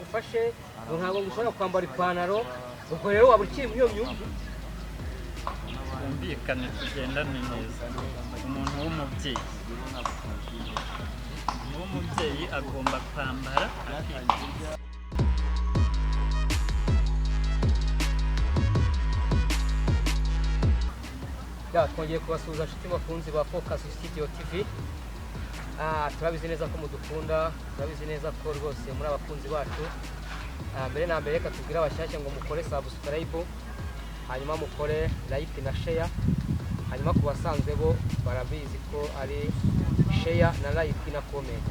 gufashe ngo ntabwo ushobora kwambara ipantaro ubwo rero waba ukiri muri iyo myumvire twumvikane tugendane neza umuntu w'umubyeyi agomba kwambara akikwiza. twongeye kubasuhuza inshuti bakunzi ba Focus Studio TV. Turabizi neza ko mudukunda, turabizi neza ko rwose muri abakunzi bacu. Mbere na mbere reka tubwire abashyashya ngo mukore subscribe, hanyuma mukore like na share, hanyuma ku basanzwe bo barabizi ko ari share na like na comment.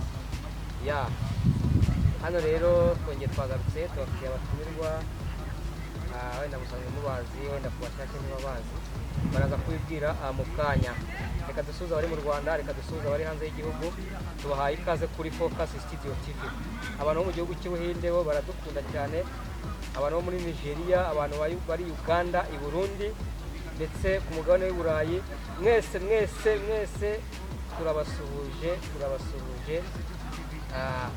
Hano rero twongeye twagarutse tubafitiye abatumirwa, wenda musanzwe mubazi, wenda ku bashyashya ntibabazi baraza kwibwira mu kanya. Reka dusuhuze abari mu Rwanda, reka dusuhuze abari hanze y'igihugu, tubahaye ikaze kuri Focus Studio TV. Abantu bo mu gihugu cy'Ubuhinde bo baradukunda cyane, abantu bo muri Nigeria, abantu bari Uganda, i Burundi ndetse ku mugabane w'i Burayi, mwese turabasuhuje,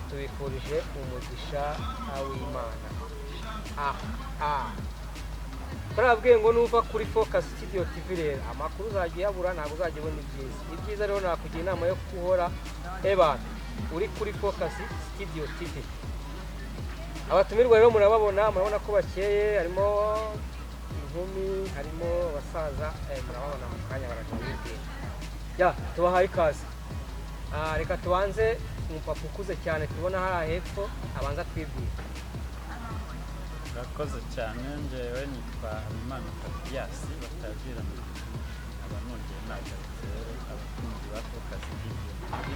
tubifurije umugisha w'Imana. Turabwiye ngo nuva kuri Focus Studio TV rero amakuru uzagiye yabura, ntabwo uzajya ubona ibyiza rero nakugira inama yo guhora uri kuri Focus Studio TV. Abatumirwa rero murabona ko bakeye, harimo inkumi, harimo abasaza, murabona mu kanya baracabibwira. Tubahaye ikaze. Reka tubanze umupapa ukuze cyane tubona hariya hepfo abanza twibwira. Urakoze cyane, njyewe nitwa Habimana Papias batazira mu abanongeye nagarutse rero abakunzi ba Focus TV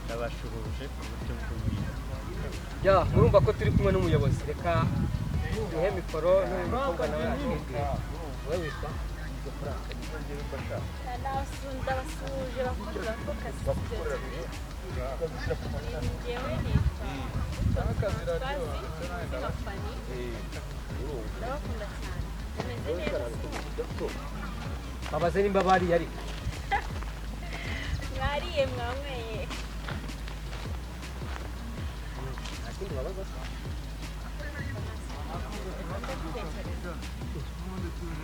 ndabashuhuje ku buryo bw'umwihariko. Murumva ko turi kumwe n'umuyobozi, reka duhe mikoro n'umukobwa nawe atwibwira. Wowe witwa ndabasuhuje abakunzi ba Focus Studio TV. Njyewe nitwa ndabakunda cyane, tumeze neza. babaze nimba bariye ariko Mwariye mwanyweye? akindi babaza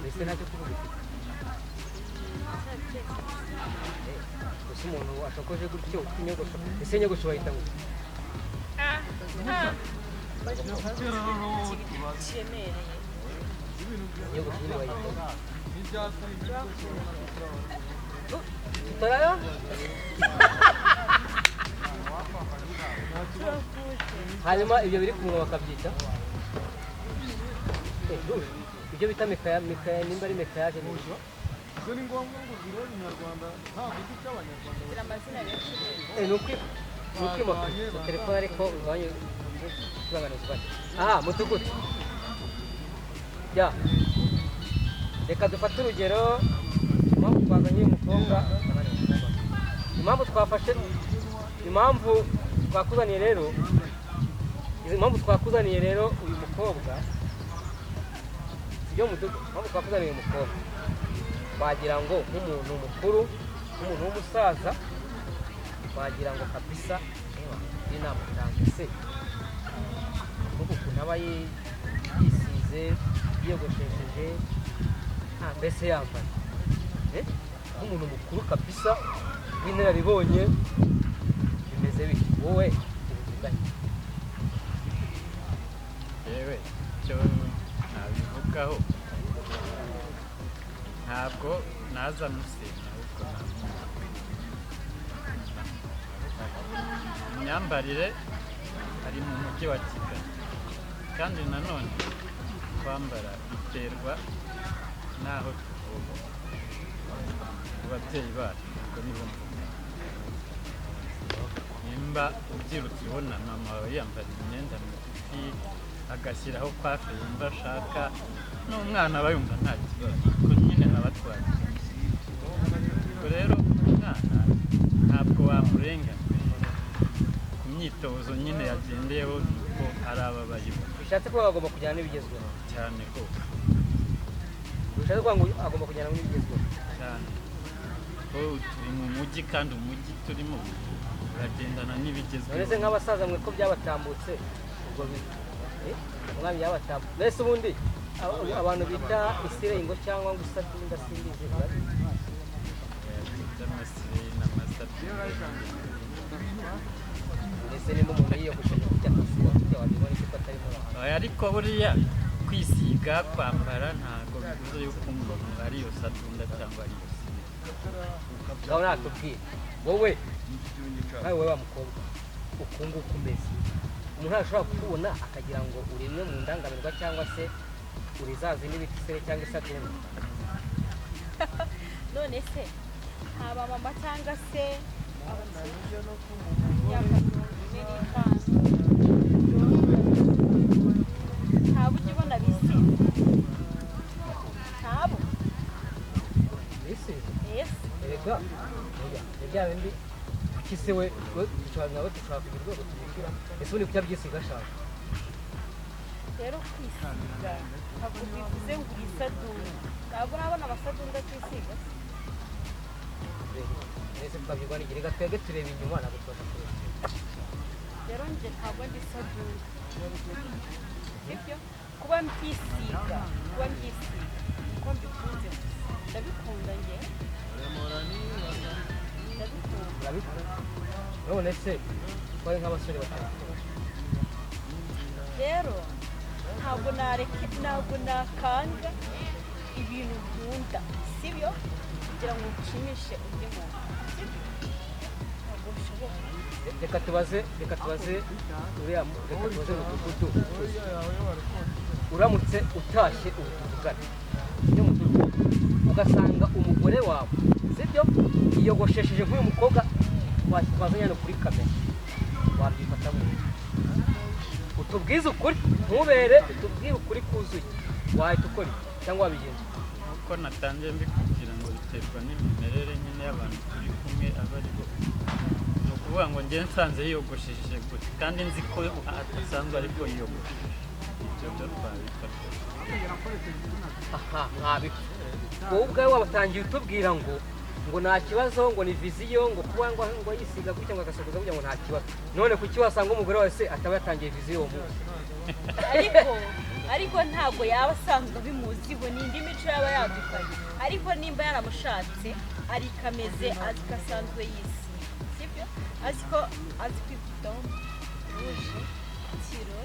ese nacyo kuvuga gusa umuntu ashokoje gutyo inyogosho, ese inyogosho bayita ngo kiremereye. inyogosho nyine bayita tutarayo. Hanyuma ibyo biri kumwe bakabyita ibyo bita mekaya, nimba ari mekayaje n'ibyo ni ngombwa ngo ugire Umunyarwanda nta giti cy'Abanyarwanda. Kugira amazina benshi ni ukwimuka telefone ariko ugabanye kuranganiza. Mudugudu. Reka dufate urugero impamvu twazanye uyu mukobwa, impamvu twakuzaniye rero uyu mukobwa, impamvu twakuzaniye uyu mukobwa wagira ngo nk'umuntu mukuru, nk'umuntu w'umusaza, wagira ngo kabisa inama cyangwa se ukuntu aba yisize, yiyogoshesheje, mbese yambaye nk'umuntu mukuru kabisa w'inararibonye. Bimeze bityo wowe ubivuganye? yewe icyo nabivugaho ntabwo naza musenya, ahubwo imyambarire ari mu mujyi wa Kigali, kandi nanone kwambara biterwa n'aho tuvuka, ababyeyi bacu ubwo nibo nimba ubyirutse ubona mama wawe yambara imyenda migufi agashyiraho pafe yumva ashaka, n'umwana aba yumva nta kibazo, kuko nyine abatwara. ubwo rero umwana ntabwo wamurenganya ku myitozo nyine yagendeyeho, nuko ari ababayeho. Bishatse ko agomba kujyana n'ibigezweho cyane rwose, bishatse ko agomba kujyana n'ibigezweho cyane ko turi mu mujyi, kandi umujyi turimo uragendana n'ibigezweho. uretse nk'abasaza mwe ko byabatambutse ubwo umwami y'abatamu mbese ubundi abantu bita isirengo cyangwa ngo isadunda simbizi by'amasire n'amasatire mbese nimba umuntu yiyogoshije kujya kwisiga kujya wabibona icyo atari muri aho ariko buriya kwisiga kwambara ntabwo bivuze yuko umuntu ari iyo sadunda cyangwa ari iyo sire ngaho natubwire wowe nawe wa mukobwa ukunguka umeze umuntu ashobora kukubona akagira ngo uri imwe mu ndangamirwa cyangwa se uri za zindi bita isere cyangwa isadunda none se haba mama cyangwa se ntabo ujya ubona bisi ntabo ese ese erega bya bindi kuki se we nawe dushobora kugira urwego tumwishyura ese ubundi kucya byisiga ashaka rero kwisiga ntabwo bivuze ngo uri isadunda ntabwo urabona amasadunda twisiga mbese tukabyirwa n'igihe reka twebwe tureba inyuma ntabwo tubasha kureba rero njye ntabwo ndi isadunda sibyo kuba mbyisiga uko mbikunze ndabikunda njye ndabikunda urabikora none se twari nk'abasore batatu rero ntabwo nakanga ibintu nkunda sibyo kugira ngo nshimishe undi muntu sibyo ntabwo bishoboka reka tubaze uriya reka tubaze umudugudu uramutse utashye ubu tuvugana iyo mudugudu ugasanga umugore wawe sibyo yiyogoshesheje nk'uyu mukobwa twazanye hano kuri kamera wabyifata mu utubwize ukuri ntubere utubwire ukuri kuzuye wahita ukora cyangwa wabigenza uko natangiye mbikubwira ngo biterwa n'imimerere nyine y'abantu turi kumwe aba ari bo ni ukuvuga ngo njye nsanze yiyogoshesheje gutya kandi nzi ko adasanzwe ariko yiyogoshesheje ibyo byo twabifata aha mwabipfa wowe ubwawe wabatangiye utubwira ngo nta kibazo ngo ni viziyo ngo kuba ngo yisiga gutya ngo agasokoza kugira ngo nta kibazo none kuki wasanga umugore wese ataba yatangiye viziyo uwo munsi ariko ntabwo yaba asanzwe abimuziho ni indi mico yaba yadukanye ariko nimba yaramushatse ariko ameze azi ko asanzwe yisiga sibyo azi kwifitaho ruje tiro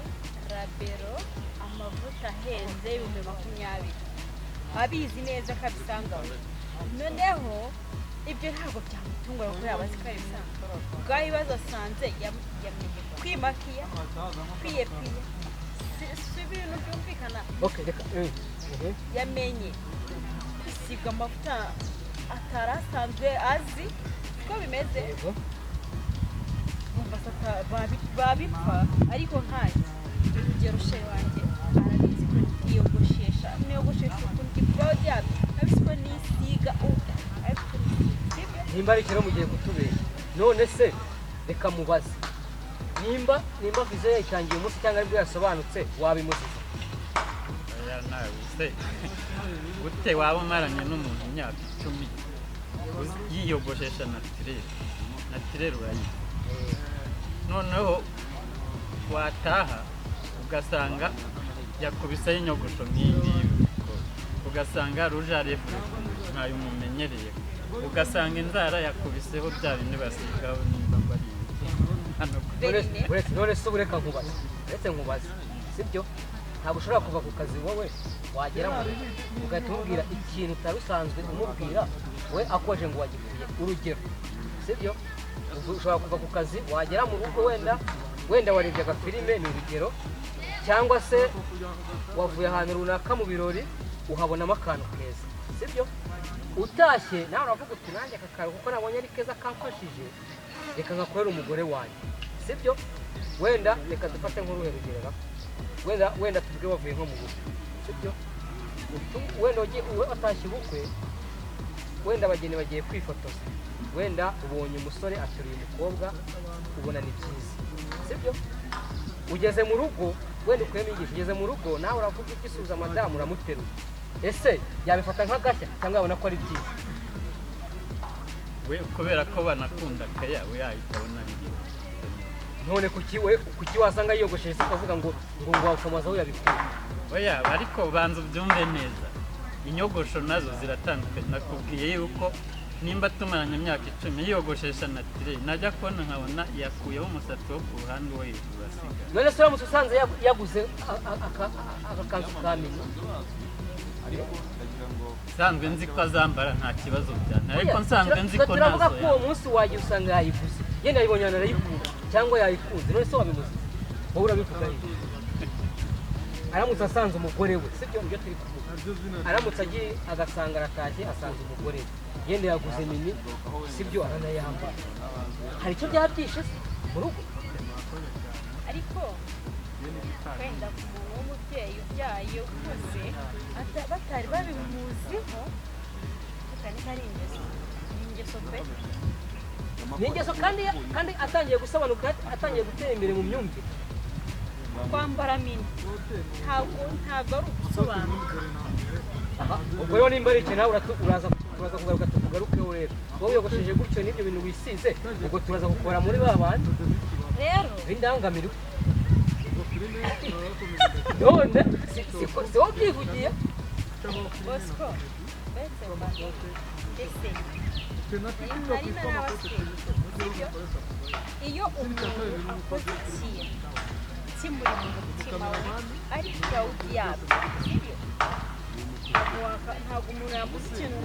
rabero amavuta ahenze ibihumbi 20 abizi neza ko abisangamo noneho ibyo ntabwo byamutungura kuko yaba azi ko ari ibisanzwe ubwaho ibibazo asanze yamenye kwimakiya kwiyepiya si ibintu byumvikana yamenye kwisiga amavuta atari asanzwe azi ko bimeze babipfa ariko nkanjye urugero ushere wanjye arabizi ko yiyogoshesha ukuntu ibyawe byabyo abizi ko nisiga nimba ari ikiro mugiye kutubera none se reka mubaze nimba viziyo yayitangiye umunsi cyangwa aribwo yasobanutse wabimuziza nawe se gute waba umaranye n'umuntu imyaka 10 yiyogoshesha natirere urayizi noneho wataha ugasanga yakubiseho inyogosho nk'iyi ugasanga ruje arefu ntayo umumenyereye ugasanga inzara yakubiseho bya bindi basigaho nimba ngo ari none se ureka nkubaze sibyo ntabwo ushobora kuva ku kazi wowe wagera mu rugo ugahita umubwira ikintu utari usanzwe umubwira we akoje ngo wagipfuye urugero sibyo ushobora kuva ku kazi wagera mu rugo wenda warebye agafilime ni urugero cyangwa se wavuye ahantu runaka mu birori uhabonamo akantu keza sibyo utashye nawe uravuga uti nanjye aka kantu kuko nabonye ari keza kamfashije reka nkakorera umugore wanjye sibyo wenda reka dufate nk'uruhe rugero wenda tuvuge wavuye nko mu bukwe sibyo wenda watashye ubukwe wenda abageni bagiye kwifotoza wenda ubonye umusore ateruye umukobwa ubona ni byiza sibyo ugeze mu rugo wenda ukuyemo inyigisho ugeze mu rugo nawe uravuga ukisubiza madamu uramuteruye ese yabifata nk'agashya cyangwa yabona ko ari byiza we kubera ko banakunda kaya we yahita abona none kuki wasanga yiyogosheshe ukavuga ngo wakomaza aho yabikuye oya ariko banza ubyumve neza inyogosho nazo ziratandukanye nakubwiye yuko nimba tumaranye imyaka 10 yiyogoshesha natirere najya kubona nkabona yakuyeho umusatsi wo ku ruhande we urasiga none se uramutse usanze yaguze akakanzu kamini sanzwe nzi ko azambara nta kibazo byane ariko nsanzwe nzi ko turavuga ko uwo munsi wagiye usanga yayiguze yenda yibonye narayikunda cyangwa yayikunze none se wabimuze wowe urabivuga iki aramutse asanze umugore we sibyo ibyo turi kuvuga aramutse agiye agasanga aratashye asanze umugore we yenda yaguze mini sibyo aranayambara hari icyo byabyishe mu rugo ariko wenda ku muntu w'umubyeyi ubyaye ukuze batari babimuziho kandi ari ingeso pe ni ingeso kandi atangiye gusobanuka atangiye gutera imbere mu myumvire kwambara mini ntabwo ari ugusobanuka ubwo rero nimba ari ikintu nawe uraza kugaruka tukugarukeho rero wowe uyogosheje gutyo n'ibyo bintu wisize ubwo turaza gukora muri ba bandi rero b'indangamirwa none si wowe ubyivugiye bosco mbese mbese nari narabasize iyo umuntu akoze ikintu kimuri mu mutima we ari proud yabyo sibyo ntabwo umuntu yamuze ikintu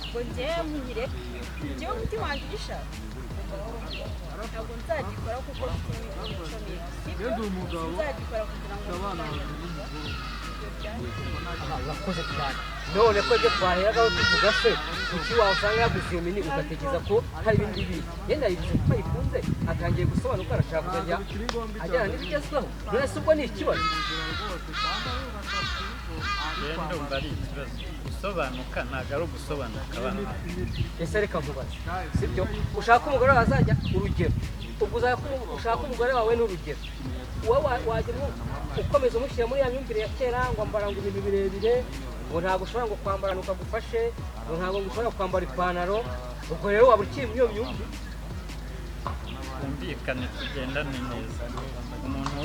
ngo njyewe muhire njyewe umutima wanjye ugishaka ntabwo nzagikora kuko mfite imico mibi sibyo nzagikora kugira ngo urakoze cyane none ko ibyo twaheragaho tuvuga se kuki wasanga yaguze iyo mini ugatekereza ko hari ibindi bintu yenda yivuze ko ayikunze atangiye gusobanuka arashaka kuzajya ajyana n'ibigezweho none se ubwo ni ikibazo rero ndumva ari ikibazo gusobanuka ntabwo ari ugusobanuka abana ese reka nkubaze sibyo ushaka umugore wawe azajya urugero ubwo ushaka umugore wawe n'urugero wowe wajya ukomeza umushyira muri ya myumvire ya kera ngo ambara ngo ibintu birebire ngo ntabwo ushobora ngo kwambarana ukagufashe ngo ntabwo ushobora kwambara ipantaro ubwo rero waba ukiri muri iyo myumvire twumvikane tugendane neza umuntu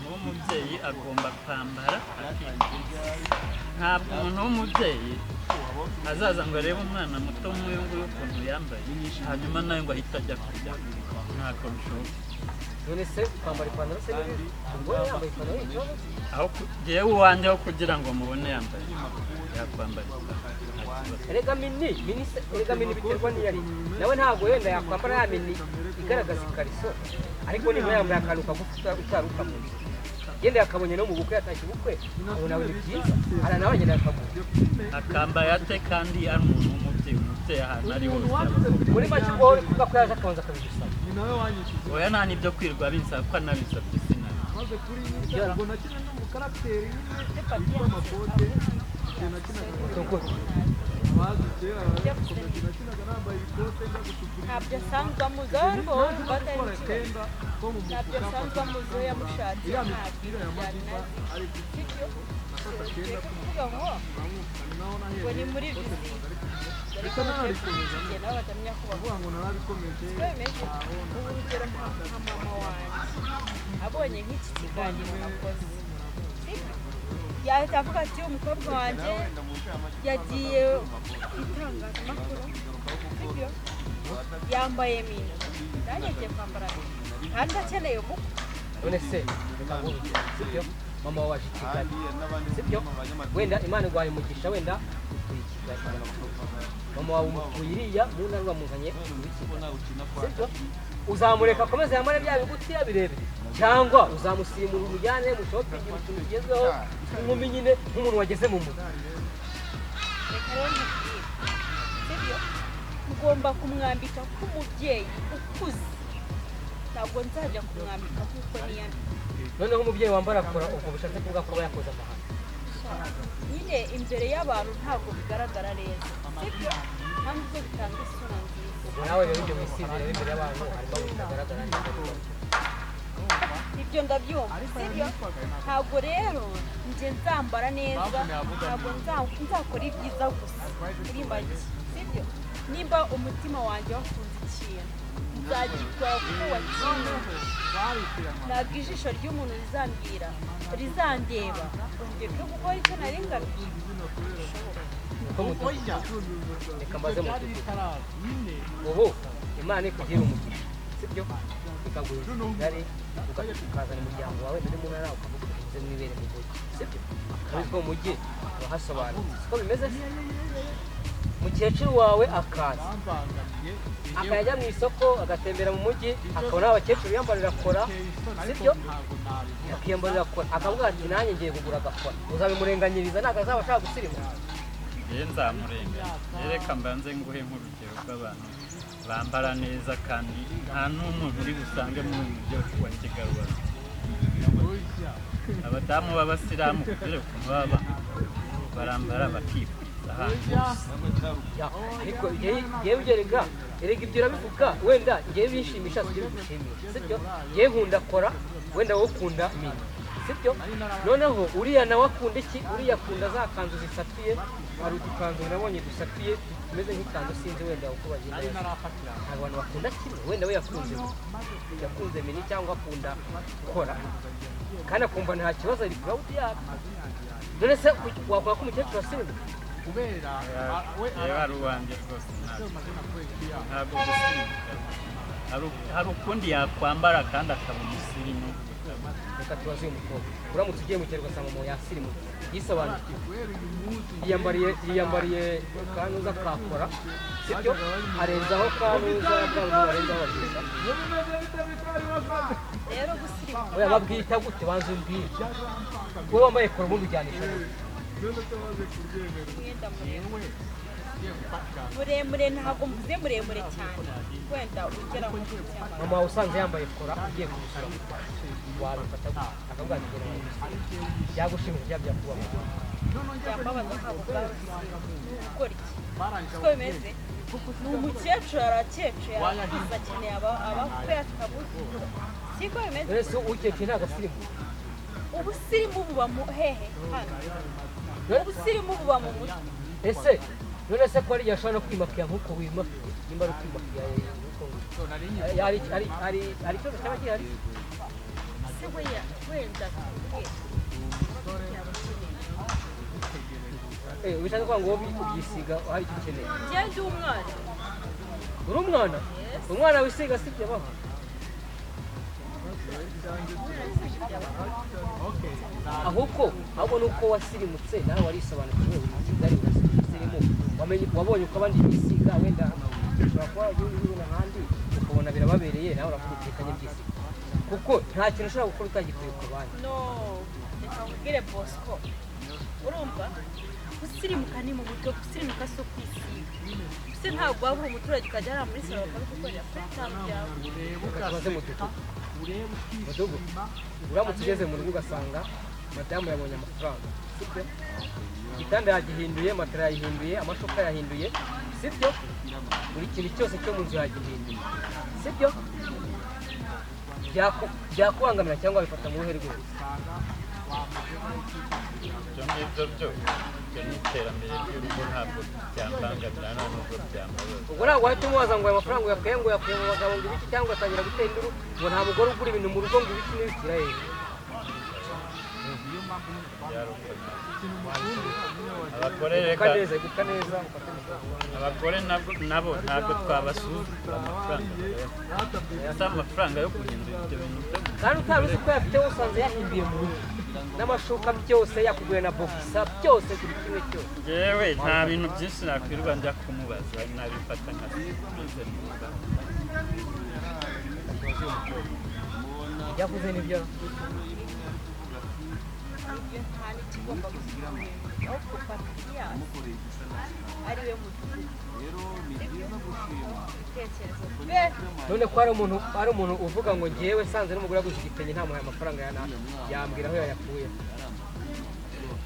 w'umubyeyi agomba kwambara ntabwo umuntu w'umubyeyi azaza ngo arebe umwana muto nk'uyu nguyu ukuntu yambaye hanyuma nawe ngo ahite ajya kurya ntabwo bishoboka none se kwambara ipantaro se n'ibindi umugore yambaye ipantaro y'ikibazo aho yewe uwanjye aho kugira ngo mubone yambaye yakwambara erega mini biterwa n'iyo ari nawe ntabwo wenda yakwambara ya mini igaragaza ikariso ariko niba yambaye akantu kagufi utari ukamuzi yenda yakabonye no mu bukwe yatashye ubukwe abona ni byiza ara nawe agenda akamuzi akambara ate kandi ari umuntu w'umubyeyi ahantu ari hose muri make ubwo uri kuvuga ko yaje akabanza akabigusaba oya nta n'ibyo kwirirwa binsaba ko anabisabye sinari maze kuri ubwo nakina no mu karapiteri yitwa amakote abazi kera nakinaga nambaye ikote njya gusukura ntabyo asanzwe amuzeho rwose batari ikibazo ntabyo asanzwe amuzeho yamushatse ntabyo byari nazi sibyo turi kuvuga ngo ni muri viziyo ariko narabikomeza nabo batamenya ko bavuga ngo narabikomeje bimeze ubu urugero nka mama wanjye abonye nk'iki kiganiro nakoze yahita avuga ati umukobwa wanjye yagiye ku itangazamakuru sibyo yambaye mini nanjye agiye kwambara mini kandi akeneye umukwe none se sibyo mama waje i Kigali sibyo wenda Imana igwaye umugisha wenda utuye i Kigali mama wawe umukuye iriya mu ntara uramuzanye sibyo uzamureka akomeze yambare bya bigutiya birebire cyangwa uzamusimura umujyane mu shopping ibintu bigezweho nk'umuntu nyine nk'umuntu wageze mu mujyi reka rero sibyo ugomba kumwambika nk'umubyeyi ukuze ntabwo nzajya kumwambika nk'uko niyambika noneho umubyeyi wambara akora ubwo bushatse kuvuga ko aba yakoze amahanga nyine imbere y'abantu ntabwo bigaragara neza sibyo nta nubwo bitanga isura nziza ubwo nawe rero ibyo wisizira imbere y'abantu harimo bitagaragara neza ibyo ndabyumva sibyo ntabwo rero njye nzambara neza ntabwo nzakora ibyiza gusa muri make sibyo nimba umutima wanjye wakunze ikintu uzagitwara kuko wakineho ntabwo ijisho ry'umuntu rizandeba urugero rwo gukora icyo nari ngamije reka mbaze mudugudu ubu imana ikugira umugisha sibyo ikaguha kigali ukazana umuryango wawe muri mu ntara ukamuguze mwibere mu mujyi sibyo kandi ubwo mujyi urahasobanutse siko bimeze se mukecuru wawe akaza akajya mu isoko agatembera mu mujyi akabona abakecuru yambarira kora sibyo akiyambarira kora akavuga ati nanjye ngiye kugura agakora uzabimurenganyiriza ntabwo azaba ashaka gusirimuka ye nzamurenga reka mbanze nguhe nk'urugero rw'abantu bambara neza kandi nta n'umuntu uri busange muri ubu buryo wa Kigali abadamu b'abasilamu kubera ukuntu baba barambara bakikwiza ahantu ariko yewe ugerega erega ibyo urabivuga wenda ngewe bishimisha sibyo bigushimira sibyo ngewe nkunda kora wenda wowe ukunda mini sibyo noneho uriya nawe akunda iki uriya akunda za kanzu zisatuye hari udukanzu nabonye dusatuye tumeze nk'ikanzu sinzi wenda uko bagenda ntabwo abantu bakunda kimwe wenda we yakunze mini cyangwa akunda kora kandi akumva nta kibazo ari proud yako none se wakora ko umukecuru asirimu kubera ari uwanjye rwose ntabwo gusirimuka hari ukundi yakwambara kandi akaba umusirimu reka tubaze uyu mukobwa uramutse ugiye mu kirwa ugasanga umuntu yasirimu yisobanukiwe yiyambariye kanuza kakora sibyo arenzaho kanuza barenzaho babisa rero gusirimuka oya babwita gute banze umbwire wowe wambaye kora ubundi ujyanisha umwenda muremure ntabwo mvuze muremure cyane wenda ugera mu cyama mama wawe usanze yambaye kora ugiye kumusura wabifata akavuga ati gera byagushimisha byakuba byambabaza ntabwo gukora iki siko bimeze ni umukecuru arakecuru yarakiza akeneye abakwe akabuze siko bimeze ese ukecuru ntabwo asirimu ubusirimu buba mu hehe hano ubusirimu buba mu mutwe ese none se ko ari yashobora no kwimakiya nk'uko wimakiye nimba ari kwimakiya hari ikibazo cyaba gihari se wenda ubishaka kuvuga ngo wowe ubyisiga hari icyo ukeneye njyewe ndi umwana uri umwana umwana wisiga si ibyo abaho ahubwo ni uko wasirimutse nawe warisobanukiwe uri i Kigali urasirimu wabonye uko abandi bisiga wenda ushobora kuba wagiye n'ahandi ukabona birababereye nawe uravuga utekanye byisiga kuko nta kintu ushobora gukora utagikuye ku bandi no reka nkubwire Bosco urumva gusirimuka ni mu buryo gusirimuka si ukwisiga ese ntabwo waba uri umuturage ukajya hariya muri salo bakabigukorera kuri tamu byawe tubaze mudugudu uramutse ugeze mu rugo ugasanga madamu yabonye amafaranga sibyo igitanda yagihinduye matera yayihinduye amashuka yahinduye sibyo buri kintu cyose cyo mu nzu yagihinduye sibyo byakubangamira cyangwa bifata mu ruhe rwose ibyo ngibyo byo ni iterambere ry'urugo ntabwo byambangamira nta nubwo byambabaza ubwo ntabwo wahita umubaza ngo aya mafaranga uyakuye mu bagabo ngo ibiki cyangwa atangira gutera induru ngo nta mugore ugura ibintu mu rugo ngo ibiki n'ibikira hejuru abagore nabo ntabwo twabasuzuma amafaranga yo guhindura ibyo bintu kandi utari uzi ko yafite usanze yahinduye mu rugo n'amashuka byose yakuguye na bogisa byose buri kimwe cyose yewe nta bintu byinshi nakwirirwa njya kumubaza nabifata nka serivise nziza yavuze nibyo nta n'ikigomba gusigaye aho gufata iyasi ariwe mudugudu ibitekerezo none ko hari umuntu uvuga ngo ngewe sanze n'umugore aguze igitenge ntamuhaye amafaranga yambwira aho yayakuye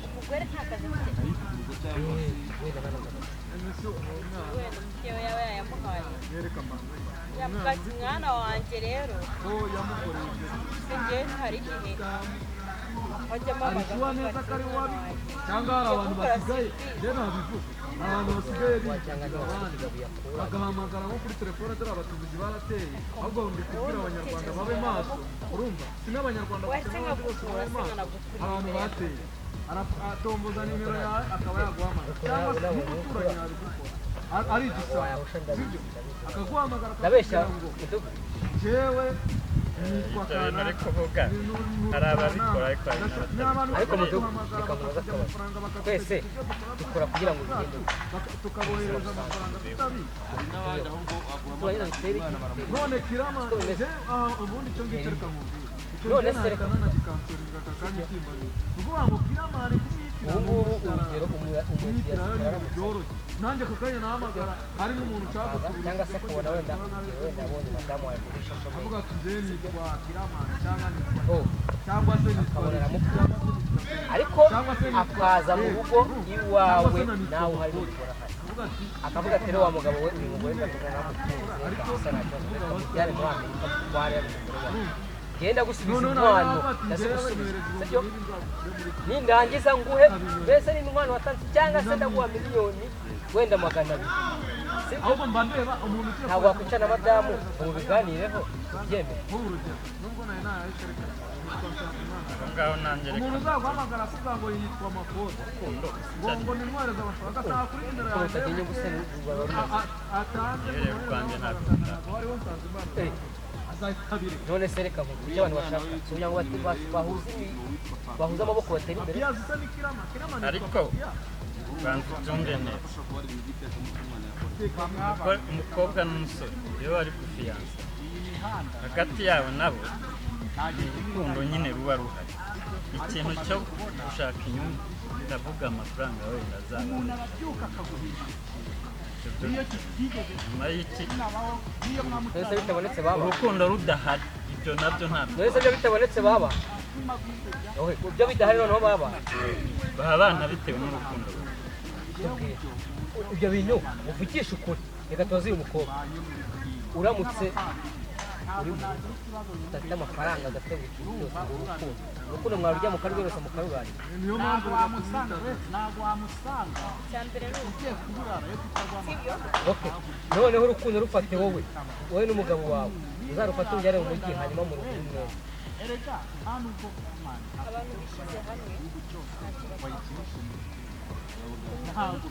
umugore nta kazi afite wenda umubyeyi yaba yayamuhaye yavuga ati mwana wanjye rero sinjyewe hari igihe hajyamo abagabo neza ko ari wabi cyangwa hari abantu basigaye rero nabivuga ahantu basigaye cyangwa biga abandi bagahamagara nko kuri telefone dore abatubuzi barateye ahubwo ndi kubwira abanyarwanda babe maso urumva si n'abanyarwanda bose babe maso abantu bateye aratomboza nimero yawe akaba yaguhamagara cyangwa se n'umuturanyi yabigukora ari igisabo akaguhamagara ndabeshya jewe ibyo bintu ari kuvuga hari ababikora ariko hari ariko mu gihugu bikamubaza akabazo twese dukora kugira ngo bigende tukabohereza amafaranga tutabizi tubagira dutere none kirama ubundi icyo ngicyo reka nkubwire none se reka nanagikansoringa akakanya kimbaye uvuga ngo kirama ari ubu ngubu urugero byoroshye nanjye ako kanya nahamagara hari n'umuntu ushaka kutugura cyangwa se kubona wenda abonye madamu wawe kuri social media avuga ati njyewe nitwa kiramani cyangwa se nitwa ariko akaza mu rugo iwawe nawe uhari n'ubikora akavuga ati rero wa mugabo we uyu mugore ndavuga namukunze asa na cyose byari muri Amerika twari ari genda gusubiza inkwano ndazigusubiza sibyo nindangiza nguhe mbese ni inkwano watanze cyangwa se ndaguha miliyoni wenda 200 ahubwo mba ndeba umuntu ugiye ntabwo wakwica na madamu mu biganireho ubyemere nubwo nayo nayishereka ngaho nanjye reka umuntu uzaguhamagara avuga ngo yitwa Makode ngo ni intwari z'abashaka ataha kuri nimero yawe utagira inyungu se atanze yewe rwanjye ntabwo wari wonsanze imana azahita none se reka nkubwire icyo abantu bashaka kugira ngo bahuze amaboko batere imbere yazisa ni kirama ariko banza ubyumve neza umukobwa n'umusore iyo bari kufiyansa hagati yabo nabo urukundo nyine ruba ruhari ikintu cyo gushaka inyungu ndavuga amafaranga wenda azabona nyuma y'iki mbese bitabonetse baba urukundo rudahari ibyo nabyo ntabwo mbese byo bitabonetse baba ibyo bidahari noneho baba abana bitewe n'urukundo ibyo bintu uvugisha ukuri reka tubaze uyu mukobwa uramutse uri udafite amafaranga adafite buri kintu cyose ngo urukundo mwarurya mukarworosa mukarurarira niyo mpamvu ntabwo wamusanga icya mbere ni ugiye kuburara yo kutagwamo okay noneho urukundo rufate wowe n'umugabo wawe uzarufate ujyane mu mujyi hanyuma mu rugo rumwe erega nta nubwo abantu bishyize hamwe ntabwo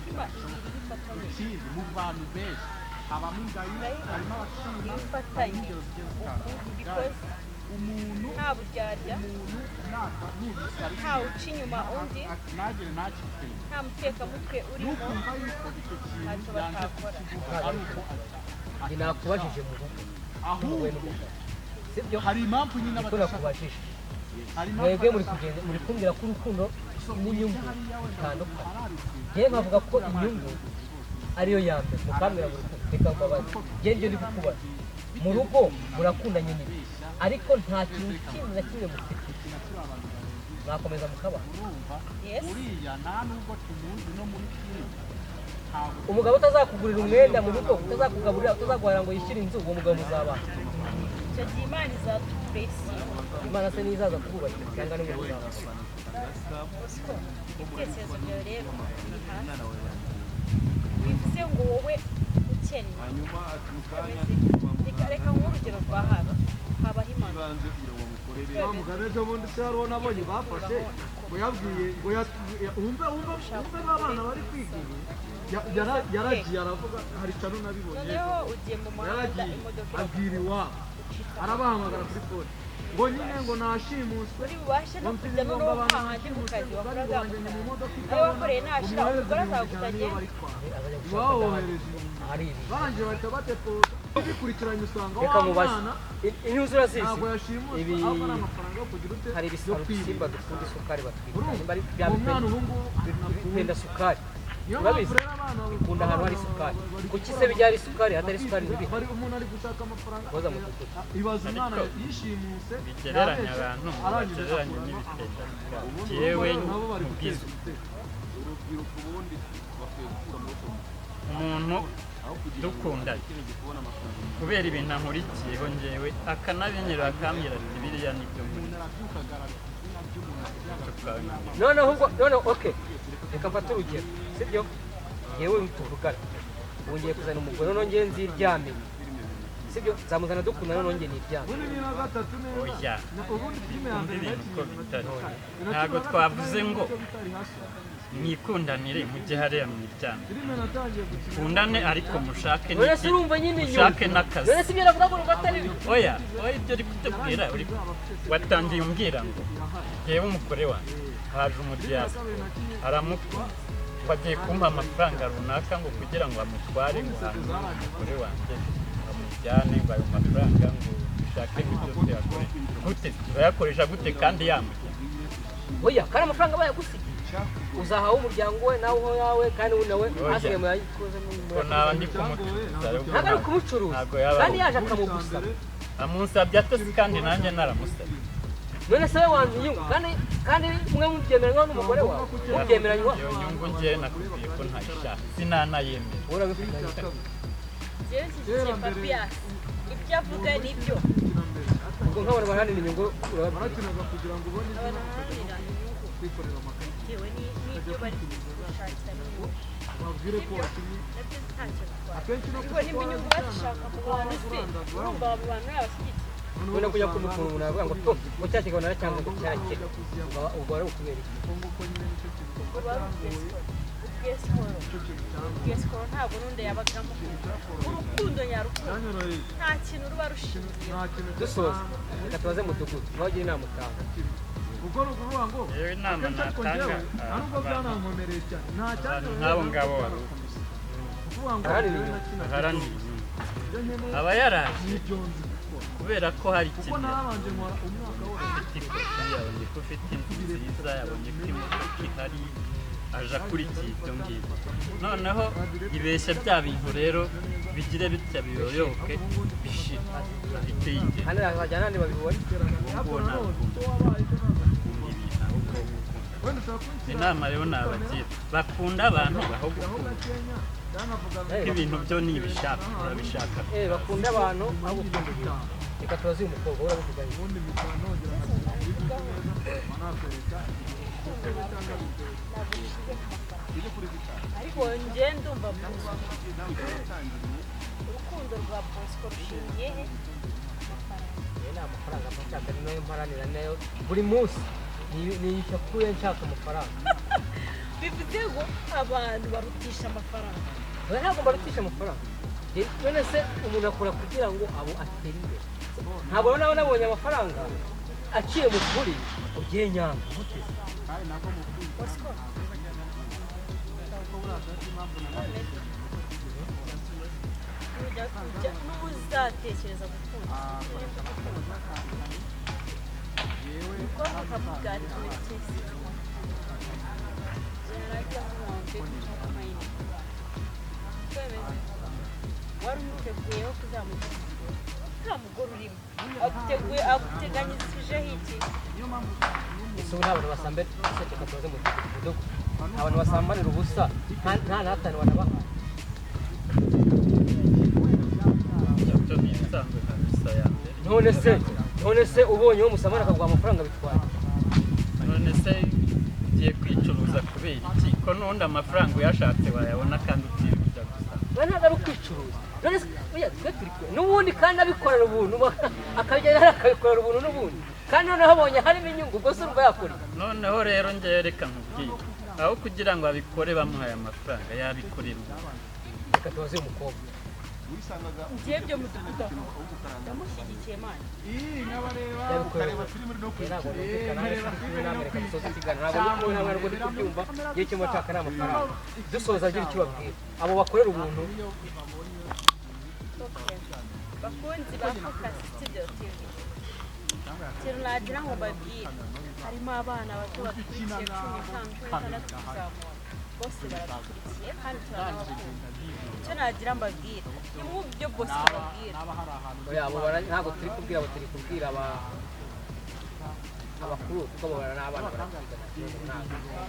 ikindi mu bantu benshi habamo ingayire harimo abashima bifatanye ingero zigiye zitandukanye umuntu nta buryarya nubisari nta uca inyuma undi ntagire ntakifite nta mutekamutwe urimo nukumva yuko icyo kintu ntacyo batakora ari uko njye nakubajije mu rugo wowe n'umugabo sibyo hari impamvu nyine niko nakubajije hari mwebwe muri kumbwira ko urukundo n'inyungu bitandukanye njyewe nkavuga ko inyungu ariyo ya mbere mukambwira ngo reka mbabaze njye ndi kukubaza mu rugo murakundanye nyine ariko nta kintu kimwe na kimwe mufite mwakomeza mukabana yes uriya nta nubwo tumuzi no muri filime umugabo utazakugurira umwenda mu rugo utazakugaburira utazaguhara ngo yishyire inzu uwo mugabo muzabana icyo gihe imana izatupuresi imana se nizaza kububakira cyangwa ni muri zawe ibitekerezo byawe rero biri hasi bivuze ngo wowe ukennye reka nk'urugero rwa hano habaho impanuka bamugana ejo bundi se hariho nabonye bafashe ngo yabwiye ngo wumve n'abana bari kwiga yaragiye aravuga hari cano nabibonye noneho ugiye mu muhanda yaragiye imodoka abwira iwabo arabahamagara kuri fone ngo nyine ngo nashimuswe uri bubashe no kujya noneho hahandi mu kazi wakoraga ayo wakoreye ntashira umugore azagutanye bawohereje hari ibi barangije bahita batepoza bikurikiranye usanga reka wa mubaze mwana inyuzu urazizi ntabwo yashimuswe ibi ahubwo ari amafaranga yo kugira ute hari yo ibisimba kwiba dukunda isukari batwita urumva nimba ari bya uwo mwana ubu ngubu bipenda sukari niyo urabizi mpamvu rero abana bikunda ahantu hari isukari kuki se bijya hari isukari hatari isukari ntibihe bari umuntu ari gushaka amafaranga koza mu dukuta ibaza umwana yishimuse bigereranya abantu bagereranya n'ibitenda yewe nabo bari mubwiza guteza igitego umuntu dukundanye kubera ibintu ankurikiyeho njyewe akanabinyura akambwira ati biriya nibyo muri noneho ubwo noneho okay reka mfate urugero sibyo yewe tuvugana wongeye kuzana umugore nongeye nziryamiye sibyo zamuzana dukundana nongeye niryamiye ubundi ni na gatatu neza oya ubundi filime ya mbere ibintu uko bitari ntabwo twavuze ngo mwikundanire mujye hariya mwiryame filime natangiye gukina kundane ariko mushake none se urumva nyine inyuma mushake n'akazi none se ibyo navuga ngo batari oya ibyo uri kutubwira watangiye umbwira ngo yewe umugore wanjye haje umudiyasi aramukunda bagiye kumpa amafaranga runaka ngo kugira ngo amutware ngo hanyuma umugore wanjye amujyane ngo ayo mafaranga ngo dushake n'ibyo tuyakore gute turayakoresha gute kandi yamujyana oya kandi amafaranga bayagusigiye uzahawe umuryango we nawe uho yawe kandi we nawe asigaye mu yayikoze ko naba ndi kumucuruza ntabwo ari ukumucuruza kandi yaje akamugusaba amusabye atose kandi nanjye naramusabye none se we wanze inyungu kandi mwe mubyemeranywa n'umugore wawe mubyemeranywa iyo nyungu njyewe nakubwiye ko ntayishaka sinanayemera urabifite jewe nshyigikiye papiyasi ibyo avuga nibyo ubwo nk'abantu baharanira inyungu urababwira barakinaga kugira ngo ubone abantu baharanira inyungu kwikorera amakaye bitewe n'ibyo bari gushakira n'inyungu babwire ko wakinnye nabyo ntacyo bitwara akenshi no ariko nimba inyungu bazishaka ku bantu se urumva abo bantu yabashyigikiye ubona kujya kumva umuntu navuga ngo ngo cya kiganiro naracyanga ngo cyakire ubwo wari ukubera iki ubwo bari ubwesikoro ntabwo n'undi yabagamo urukundo nyarukundo byanyoroheye nta kintu ruba rushingiye nta kintu dusoza reka tubaze mudugudu nawe ugira inama utanga ubwo ni ukuvuga ngo yewe inama akenshi ariko natanga njyewe nta nubwo byanankomereye cyane nta abantu cyanyoroheye nk'abo ngabo wari ukuvuga ngo Aharanira njyewe inyungu. nakinaga baharanira inyungu ibyo nkeneye aba yaraje n'ibyo nzi gukora kubera ko hari kuko ikintu narabanje nkora umwaka wose ufite ikofi yabonye ko ufite inzu nziza yabonye ko imodoka ihari aje akurikiye ibyo ngibyo noneho ibeshya bya bintu rero bigire bitya biyoyoke bishira ahite yigera hano hajya n'abandi babibona ubwo ntabwo ukunda ibintu ahubwo ukunda wenda ushobora kunshyira inama rero nabagira bakunda abantu aho gukunda Kenya cyanavuga ngo kuko ibintu byo ni ibishaka urabishaka bakunda abantu aho gukunda ibintu reka tubaze uyu mukobwa urabivuga iki ubundi mpita nongera nkabivuga neza nakwereka ariko njye ndumva urukundo rwa bosco rushingiye he ni amafaranga nshaka ni nayo mparanira nayo buri munsi niyisha kuye nshaka amafaranga bivuze ngo abantu barutisha amafaranga oya ntabwo mbarutisha amafaranga none se umuntu akora kugira ngo abo atere imbere ntabwo rero nawe nabonye amafaranga aciye mu kuri ugiye nyanga muteze bosco n'ubu uzatekereza gukunda umukobwa akavuga ati witeze yarajya nkumve gushaka amayinite kwemeza wari umuteguyeho kuzamugura nta mugore urimo aguteganyijeho iki ese ubu nta bantu basambana reka tubaze mu mudugudu abantu basambanira ubusa nta n'atanu banabaha ibyo ni ibisanzwe nka misa ya mbere none se ubonye uwo musambana akaguha amafaranga bitwara none se ugiye kwicuruza kubera iki ko n'ubundi amafaranga uyashatse wayabona kandi utiriwe ujya gusa we ntabwo ari ukwicuruza none se oya twe turi kure n'ubundi kandi abikorera ubuntu akabijyana hariya akabikorera ubuntu n'ubundi kandi noneho abonye harimo inyungu ubwo se urumva yakora noneho rero njyewe reka nkubwire aho kugira ngo abikore bamuhaye amafaranga yabikorera ubu reka tubaze uyu mukobwa njye byo mudugudu ndamushyigikiye mani yabikorera ntabwo numvikana reka kumwe namwe reka dusoze ikiganiro ntabwo ndi kumwe namwe ntabwo ndi kubyumva igihe kimwe nshaka ni amafaranga dusoza agira icyo babwira abo bakorera ubuntu bakunzi ba focus studio tv ikintu nagira ngo mbabwire harimo abana bato bakurikiye 15 16 kuzamura bose baradukurikiye kandi turanabakunda icyo nagira mbabwire ni mu byo bose bababwira abo ntabwo turi kubwira abo turi kubwira abakuru kuko abo n'abana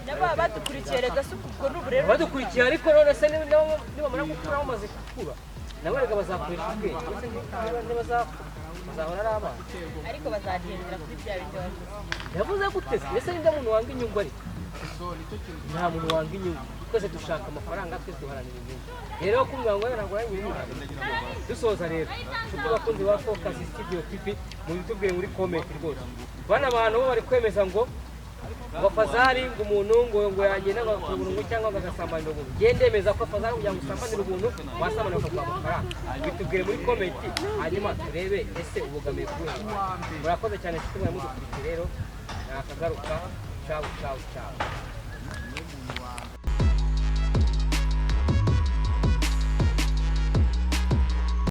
n'ababa badukurikiye rega se ubwo n'uburere badukurikiye ariko none se nibamara gukura bamaze gukura nabo reka bazakoresha ubwenge bazahora ari abana ariko bazagendera kuri bya bindi wavuze yavuze gute ese ninde muntu wanga inyungu ariko nta muntu wanga inyungu kuko twese dushaka amafaranga twese duharanira inyungu rero kumbwira ngo ntabwo ari inyungu dusoza rero nshuti bakunzi ba Focus Studio TV mubitubwire muri comment rwose bana abantu bo bari kwemeza ngo Fazari ngo umuntu ngo yagenda ngo cyangwa agasambanira umuntu gendemeza ko Fazari kugira ngo usambanire umuntu wasambanira ukaguha amafaranga bitubwire muri comment hanyuma turebe ese ubugamiye kuri murakoze cyane nshuti mwe mudukurikire rero nakagaruka ciao ciao ciao